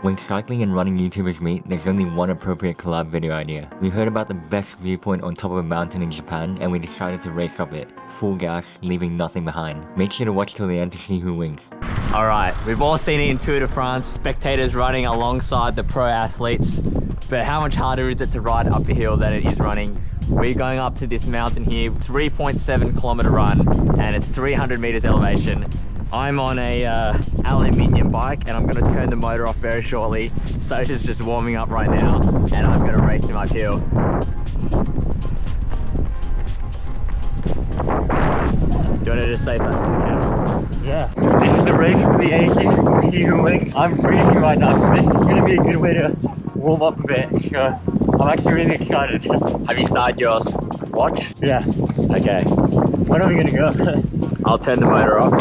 When cycling and running YouTubers meet, there's only one appropriate collab video idea. We heard about the best viewpoint on top of a mountain in Japan and we decided to race up it. Full gas, leaving nothing behind. Make sure to watch till the end to see who wins. Alright, we've all seen it in Tour de France, spectators running alongside the pro athletes. But how much harder is it to ride up a hill than it is running? We're going up to this mountain here, 3.7 kilometer run, and it's 300 meters elevation. I'm on a aluminium bike and I'm going to turn the motor off very shortly. Sota's just warming up right now and I'm going to race him uphill. Do you want to just say something to the camera? Yeah. This is the race for the ages. We'll see who wins. I'm freezing right now, so this is going to be a good way to warm up a bit. So I'm actually really excited. Have you started your watch? Yeah. Okay. When are we going to go? I'll turn the motor off.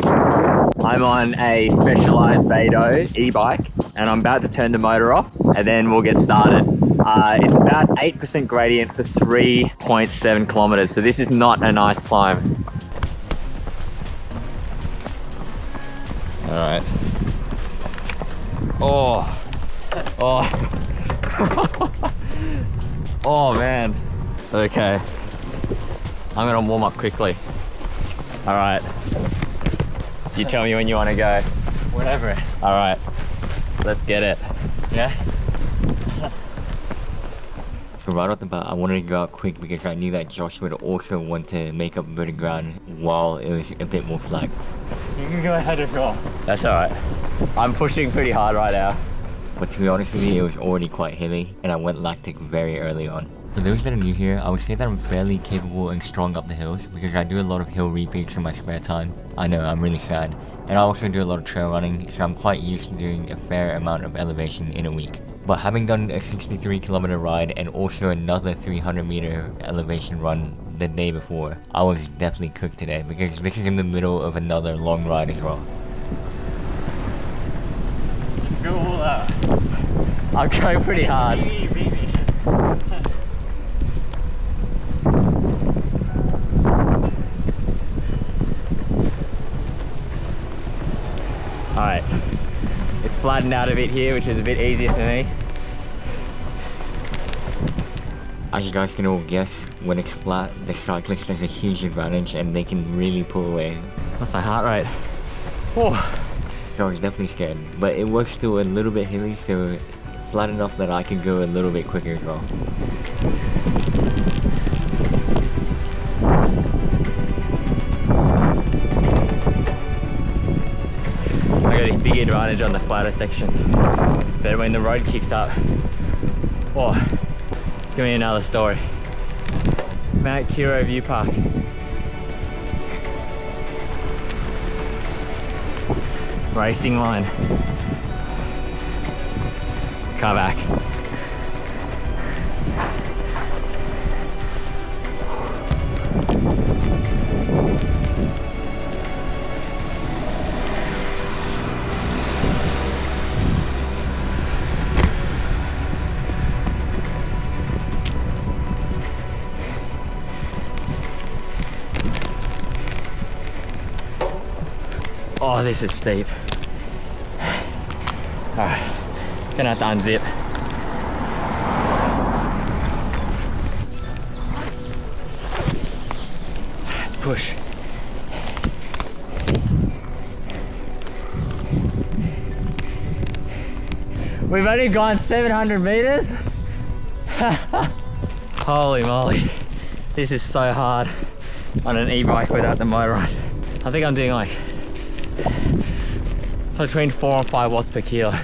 I'm on a Specialized Vado e-bike and I'm about to turn the motor off and then we'll get started. It's about 8% gradient for 3.7 kilometers, so this is not a nice climb. All right. Oh. Oh man. Okay. I'm gonna warm up quickly. All right. You tell me when you want to go. Whatever. All right. Let's get it. Yeah. So right off the bat, I wanted to go out quick because I knew that Josh would also want to make up a bit of ground while it was a bit more flat. You can go ahead as well. That's all right. I'm pushing pretty hard right now. But to be honest with you, it was already quite hilly and I went lactic very early on. For those that are new here, I would say that I'm fairly capable and strong up the hills because I do a lot of hill repeats in my spare time. I know, I'm really sad. And I also do a lot of trail running, so I'm quite used to doing a fair amount of elevation in a week. But having done a 63 kilometer ride and also another 300 meter elevation run the day before, I was definitely cooked today because this is in the middle of another long ride as well. Let's go all out. I'm going pretty hard. Baby. Alright, it's flattened out a bit here, which is a bit easier for me. As you guys can all guess, when it's flat, the cyclist has a huge advantage and they can really pull away. That's my heart rate. Oh. So I was definitely scared, but it was still a little bit hilly, so flat enough that I could go a little bit quicker as well. I got a big advantage on the flatter sections, but when the road kicks up, oh, it's gonna be another story. Mount Kiro View Park. Racing line. Car back. Oh, this is steep. Alright, gonna have to unzip. Push. We've only gone 700 meters. Holy moly. This is so hard on an e-bike without the motor on. I think I'm doing like between 4 and 5 watts per kilo.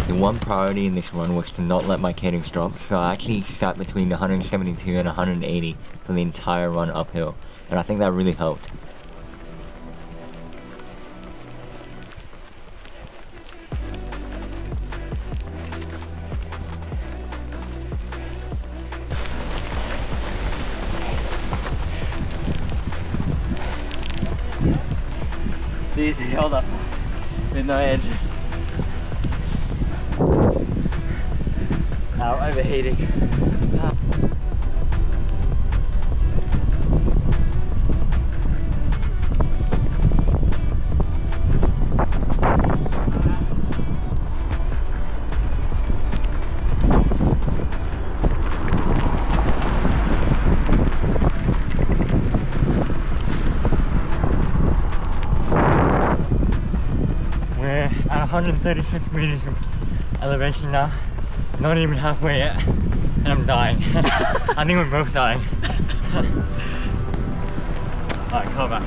The one priority in this run was to not let my cadence drop, so I actually sat between 172 and 180 for the entire run uphill, and I think that really helped. Easy, hold up. There's no edge. Now overheating. We're at 136 meters of elevation now. Not even halfway yet, and I'm dying. I think we're both dying. Alright, come back.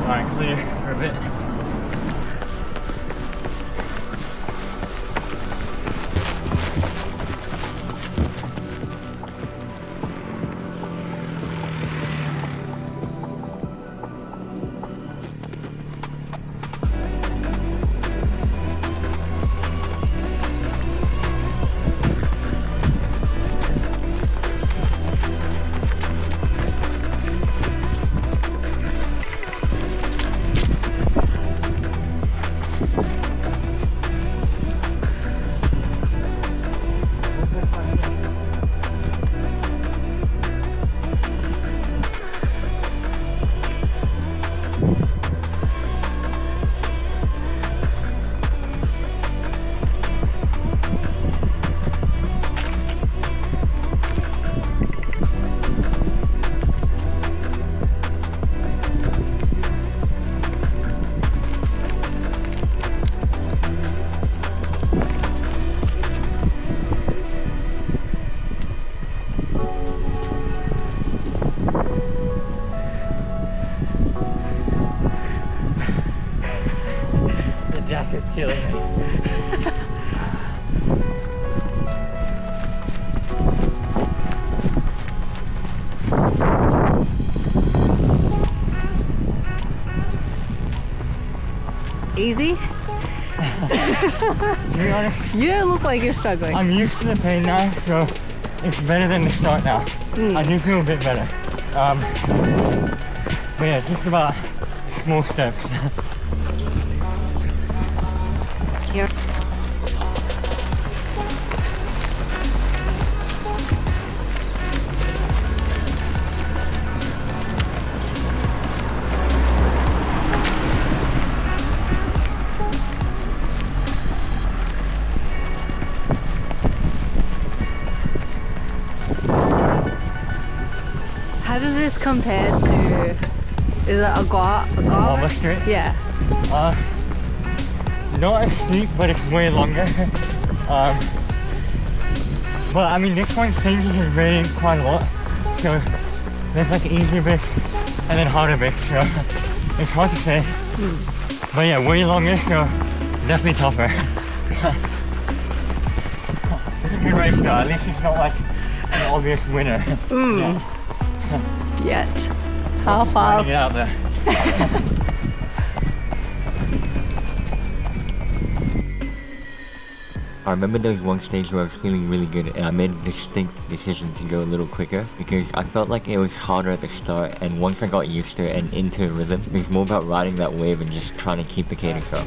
Alright, clear for a bit. Jacket's killing me. Easy? To be honest, You don't look like you're struggling. I'm used to the pain now, so it's better than the start now. I do feel a bit better. But yeah, just about small steps. Here. How does this compare to? Is it Lava Street? Yeah. Not as steep, but it's way longer. But I mean, this one changes in rating quite a lot. So there's like easier bits and then harder bits. So it's hard to say. But yeah, way longer, so definitely tougher. It's a good race though. At least it's not like an obvious winner. Yet. How far? Finding it out there. I remember there was one stage where I was feeling really good and I made a distinct decision to go a little quicker because I felt like it was harder at the start, and once I got used to it and into a rhythm, it was more about riding that wave and just trying to keep the cadence up.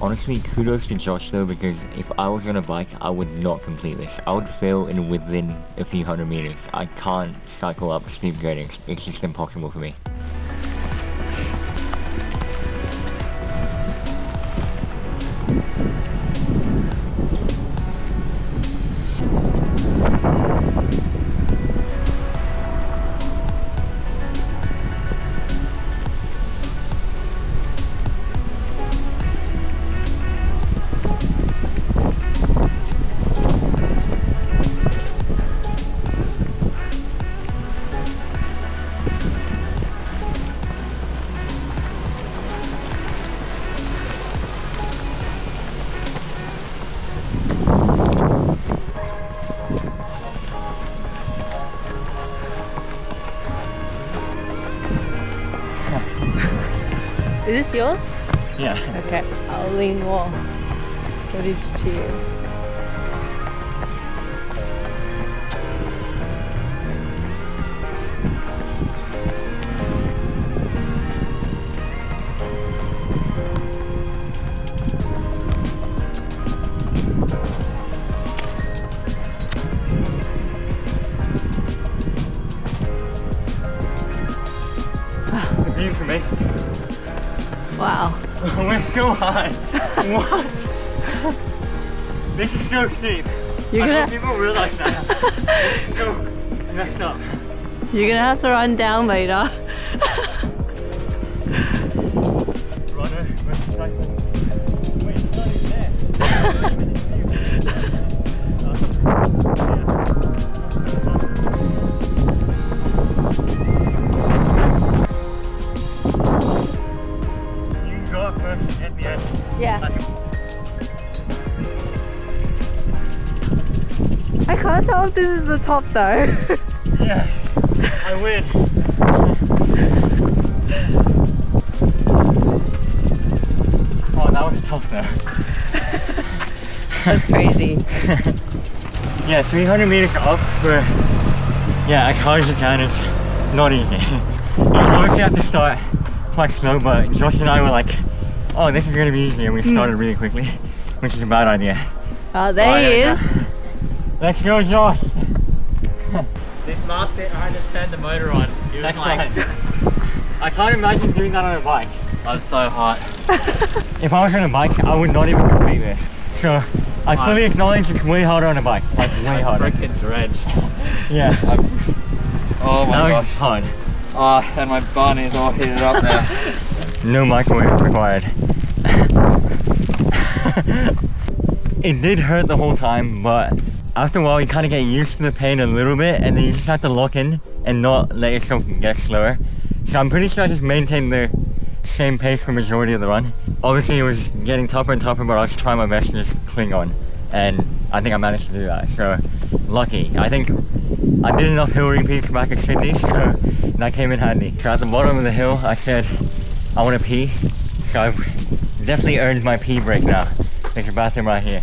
Honestly, kudos to Josh though, because if I was on a bike, I would not complete this. I would fail in within a few hundred meters. I can't cycle up steep gradings. It's just impossible for me. Is this yours? Yeah. Okay, I'll lean more footage to you. The view's amazing. Wow. We're so high. What? This is so steep. You're I gonna, hope people realize that. This is so messed up. you're gonna have to run down later. Runner versus cyclist. Wait, it's not even there. You go up first at the end. Yeah. I can't tell if this is the top though. Yeah, I win. Oh, that was tough though. That's crazy. Yeah, 300 meters up for, yeah, as hard as you can is not easy. You obviously have to start quite slow, but Josh and I were like, oh, this is gonna be easy, and we started really quickly, which is a bad idea. Oh, there he is. Let's go, Josh. This last bit, I had to turn the motor on. It was Next like, time. I can't imagine doing that on a bike. I was so hot. If I was on a bike, I would not even complete this. So, I fully acknowledge it's way harder on a bike. Like, way harder. Freaking drenched. Yeah. Oh my That was gosh. hard. Oh, and my bun is all heated up now. No microwave required. It did hurt the whole time, but after a while you kind of get used to the pain a little bit, and then you just have to lock in and not let yourself get slower. So I'm pretty sure I just maintained the same pace for majority of the run. Obviously it was getting tougher and tougher, but I was trying my best to just cling on, and I think I managed to do that. So lucky. I think I did enough hill repeats back at Sydney, so that came in handy. So at the bottom of the hill I said I want to pee, so I've definitely earned my pee break now. There's a bathroom right here,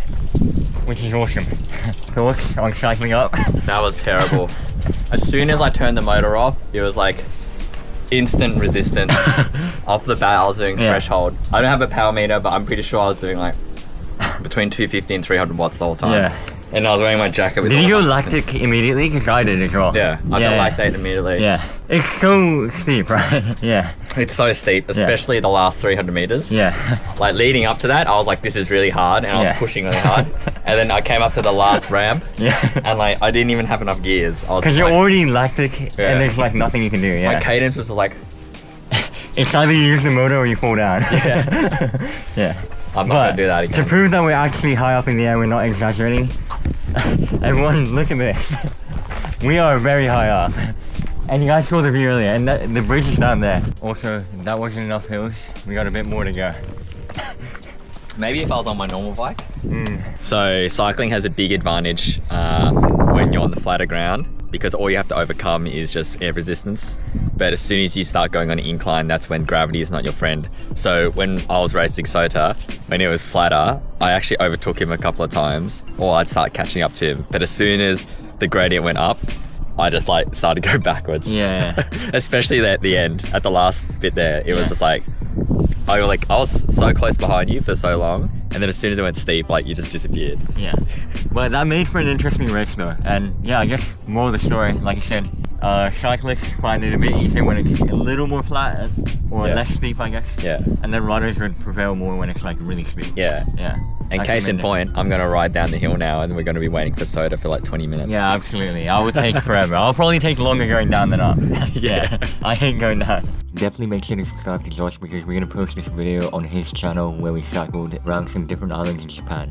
which is awesome. Thoughts on cycling up? That was terrible. As soon as I turned the motor off, it was like instant resistance. Off the bat, I was doing threshold. I don't have a power meter, but I'm pretty sure I was doing like between 250 and 300 watts the whole time. Yeah. And I was wearing my jacket with Did you all go my- lactic immediately? Because I did as well. Yeah, I felt lactate immediately. Yeah. It's so steep, right? Yeah. It's so steep, especially the last 300 meters. Yeah. Like leading up to that, I was like, this is really hard, and I was pushing really hard. And then I came up to the last ramp, Yeah. and like I didn't even have enough gears. I was Because you're like, already lactic, Yeah. and there's like nothing you can do. Yeah. my cadence was like, It's either you use the motor or you fall down. Yeah. Yeah. I'm not gonna do that again. To prove that we're actually high up in the air, we're not exaggerating. Everyone, look at this. We are very high up. And you guys saw the view earlier, and the bridge is down there. Also, that wasn't enough hills. We got a bit more to go. Maybe if I was on my normal bike. So cycling has a big advantage when you're on the flatter ground, because all you have to overcome is just air resistance. But as soon as you start going on an incline, that's when gravity is not your friend. So when I was racing Sota, when it was flatter, I actually overtook him a couple of times, or I'd start catching up to him. But as soon as the gradient went up, I just like started to go backwards. Yeah. Especially at the end, at the last bit there, it was just like, I was so close behind you for so long, and then as soon as it went steep, like you just disappeared. Yeah. But that made for an interesting race though. And yeah, I guess more of the story, like you said, cyclists find it a bit easier when it's a little more flat or less steep, I guess. Yeah. And then runners would prevail more when it's like really steep. Yeah. Yeah. And That's case in amazing. point, I'm gonna ride down the hill now, and we're gonna be waiting for Sota for like 20 minutes. Yeah, absolutely. I would take forever. I'll probably take longer going down than up. Yeah. I hate going down. Definitely make sure to subscribe to Josh because we're gonna post this video on his channel where we cycled around some different islands in Japan.